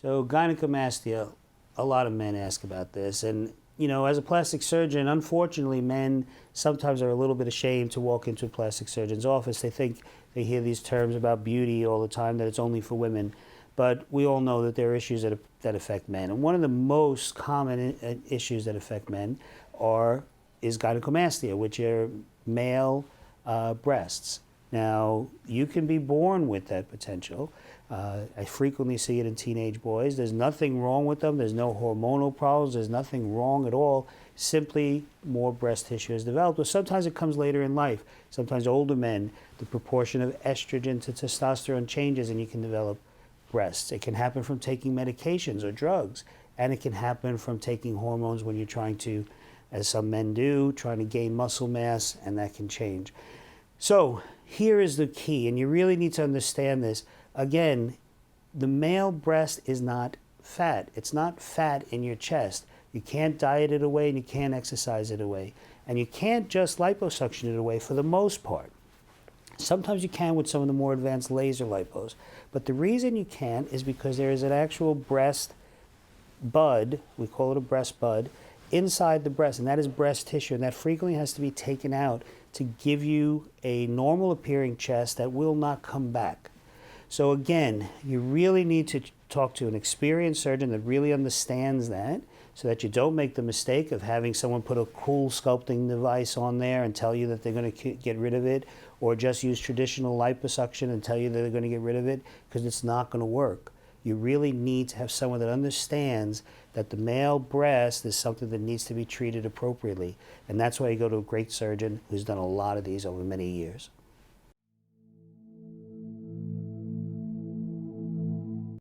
So gynecomastia, a lot of men ask about this. And, you know, as a plastic surgeon, unfortunately, men sometimes are a little bit ashamed to walk into a plastic surgeon's office. They think they hear these terms about beauty all the time, that it's only for women. But we all know that there are issues that affect men. And one of the most common issues that affect men is gynecomastia, which are male breasts. Now, you can be born with that potential. I frequently see it in teenage boys. There's nothing wrong with them. There's no hormonal problems. There's nothing wrong at all. Simply more breast tissue has developed. Or sometimes it comes later in life. Sometimes older men, the proportion of estrogen to testosterone changes and you can develop breasts. It can happen from taking medications or drugs. And it can happen from taking hormones when you're trying to, as some men do, trying to gain muscle mass, and that can change. So here is the key, and you really need to understand this. Again, the male breast is not fat. It's not fat in your chest. You can't diet it away and you can't exercise it away. And you can't just liposuction it away for the most part. Sometimes you can with some of the more advanced laser lipos. But the reason you can't is because there is an actual breast bud, we call it a breast bud, inside the breast, and that is breast tissue, and that frequently has to be taken out to give you a normal appearing chest that will not come back. So again, you really need to talk to an experienced surgeon that really understands that, so that you don't make the mistake of having someone put a cool sculpting device on there and tell you that they're going to get rid of it, or just use traditional liposuction and tell you that they're going to get rid of it, because it's not going to work. You really need to have someone that understands that the male breast is something that needs to be treated appropriately. And that's why you go to a great surgeon who's done a lot of these over many years.